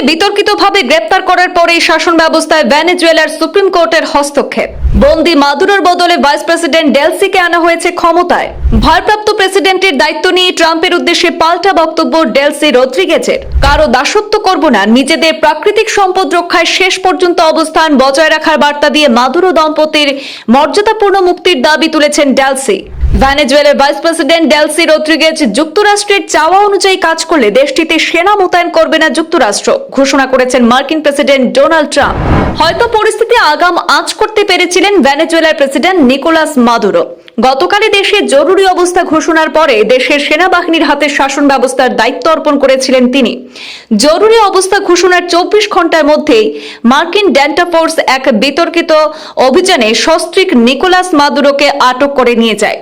বিতর্কিতভাবে গ্রেপ্তার করার পরেই শাসন ব্যবস্থায় ভেনেজুয়েলার সুপ্রিম কোর্টের হস্তক্ষেপ। বন্দী মাদুরোর বদলে ভাইস প্রেসিডেন্ট ডেলসিকে আনা হয়েছে ক্ষমতায়। ভারপ্রাপ্ত প্রেসিডেন্টের দায়িত্ব নিয়ে ট্রাম্পের উদ্দেশ্যে পাল্টা বক্তব্য ডেলসি রদ্রিগেজের। কারো দাসত্ব করব না, নিজেদের প্রাকৃতিক সম্পদ রক্ষায় শেষ পর্যন্ত অবস্থান বজায় রাখার বার্তা দিয়ে মাদুরো দম্পতির মর্যাদাপূর্ণ মুক্তির দাবি তুলেছেন ডেলসি। ভেনেজুয়েলার ভাইস প্রেসিডেন্ট ডেলসি রদ্রিগেজ যুক্তরাষ্ট্রের চাওয়া অনুযায়ী কাজ করলে দেশটিতে সেনা মোতায়েন করবে না যুক্তরাষ্ট্র ঘোষণা করেছেন মার্কিন প্রেসিডেন্ট ডোনাল্ড ট্রাম্প। হয়তো পরিস্থিতি আগাম আঁচ করতে পেরেছিলেন ভেনেজুয়েলার প্রেসিডেন্ট নিকোলাস মাদুরো। গতকালই দেশে জরুরি অবস্থা ঘোষণার পরে দেশের সেনাবাহিনীর হাতে শাসন ব্যবস্থার দায়িত্ব অর্পণ করেছিলেন তিনি। জরুরি অবস্থা ঘোষণার 24 ঘন্টার মধ্যেই মার্কিন ডেল্টা ফোর্স এক বিতর্কিত অভিযানে সস্ত্রীক নিকোলাস মাদুরোকে আটক করে নিয়ে যায়।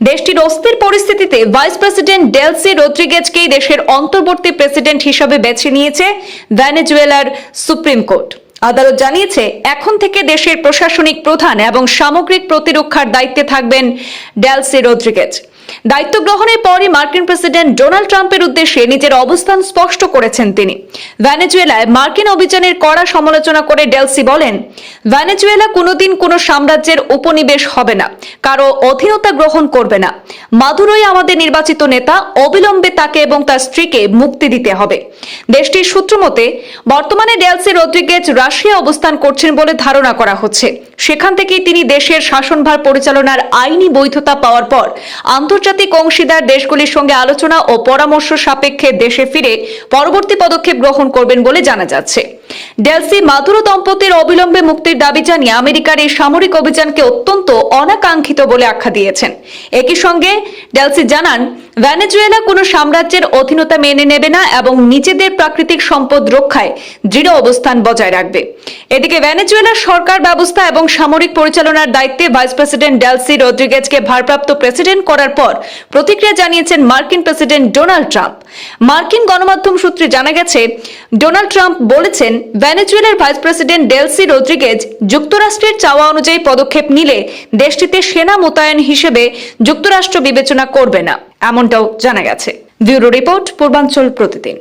দেশটির অস্থির পরিস্থিতিতে ভাইস প্রেসিডেন্ট ডেলসি রদ্রিগেজকেই দেশের অন্তর্বর্তী প্রেসিডেন্ট হিসেবে বেছে নিয়েছে ভেনেজুয়েলার সুপ্রিম কোর্ট। আদালত জানিয়েছে, এখন থেকে দেশের প্রশাসনিক প্রধান এবং সামগ্রিক প্রতিরক্ষার দায়িত্বে থাকবেন ডেলসি রদ্রিগেজ। দায়িত্ব গ্রহণের পরই মার্কিন প্রেসিডেন্ট ডোনাল্ড ট্রাম্পের উদ্দেশ্যে নিজের অবস্থান স্পষ্ট করেছেন তিনি। ভেনেজুয়েলায় মার্কিন অভিযানের কড়া সমালোচনা করে ডেলসি বলেন, ভেনেজুয়েলা কোনোদিন কোনো সাম্রাজ্যের উপনিবেশ হবে না, কারো অধীনতা গ্রহণ করবে না। মাদুরোই আমাদের নির্বাচিত নেতা, অবিলম্বে তাকে এবং তার স্ত্রীকে মুক্তি দিতে হবে। দেশটির সূত্র মতে বর্তমানে ডেলসি রদ্রিগেজ রাশিয়া অবস্থান করছেন বলে ধারণা করা হচ্ছে। সেখান থেকেই তিনি দেশের শাসনভার পরিচালনার আইনি বৈধতা পাওয়ার পর আন্তর্জাতিক অংশীদার দেশগুলির সঙ্গে আলোচনা ও পরামর্শ সাপেক্ষে দেশে ফিরে পরবর্তী পদক্ষেপ গ্রহণ করবেন বলে জানা যাচ্ছে। ডেলসি মাদুরো দম্পতির অবিলম্বে মুক্তির দাবি জানিয়ে আমেরিকার এই সামরিক অভিযানকে অত্যন্ত অনাকাঙ্ক্ষিত বলে আখ্যা দিয়েছেন। একই সঙ্গে ডেলসি জানান, ভেনেজুয়েলা কোনো সাম্রাজ্যের অধীনতা মেনে নেবে না এবং নিজেদের প্রাকৃতিক সম্পদ রক্ষায় দৃঢ় অবস্থান বজায় রাখবে। এদিকে ভেনেজুয়েলার সরকার ব্যবস্থা এবং সামরিক পরিচালনার দায়িত্বে ভাইস প্রেসিডেন্ট ডেলসি রদ্রিগেজকে ভারপ্রাপ্ত প্রেসিডেন্ট করার পর প্রতিক্রিয়া জানিয়েছেন মার্কিন প্রেসিডেন্ট ডোনাল্ড ট্রাম্প। মার্কিন গণমাধ্যম সূত্রে জানা গেছে, ডোনাল্ড ট্রাম্প বলেছেন, ভেনেজুয়েলার ভাইস প্রেসিডেন্ট ডেলসি রদ্রিগেজ যুক্তরাষ্ট্রের চাওয়া অনুযায়ী পদক্ষেপ নিলে দেশটিতে সেনা মোতায়েন হিসেবে যুক্তরাষ্ট্র বিবেচনা করবে না, এমনটাও জানা গেছে। ব্যুরো রিপোর্ট, পূর্বাঞ্চল প্রতিদিন।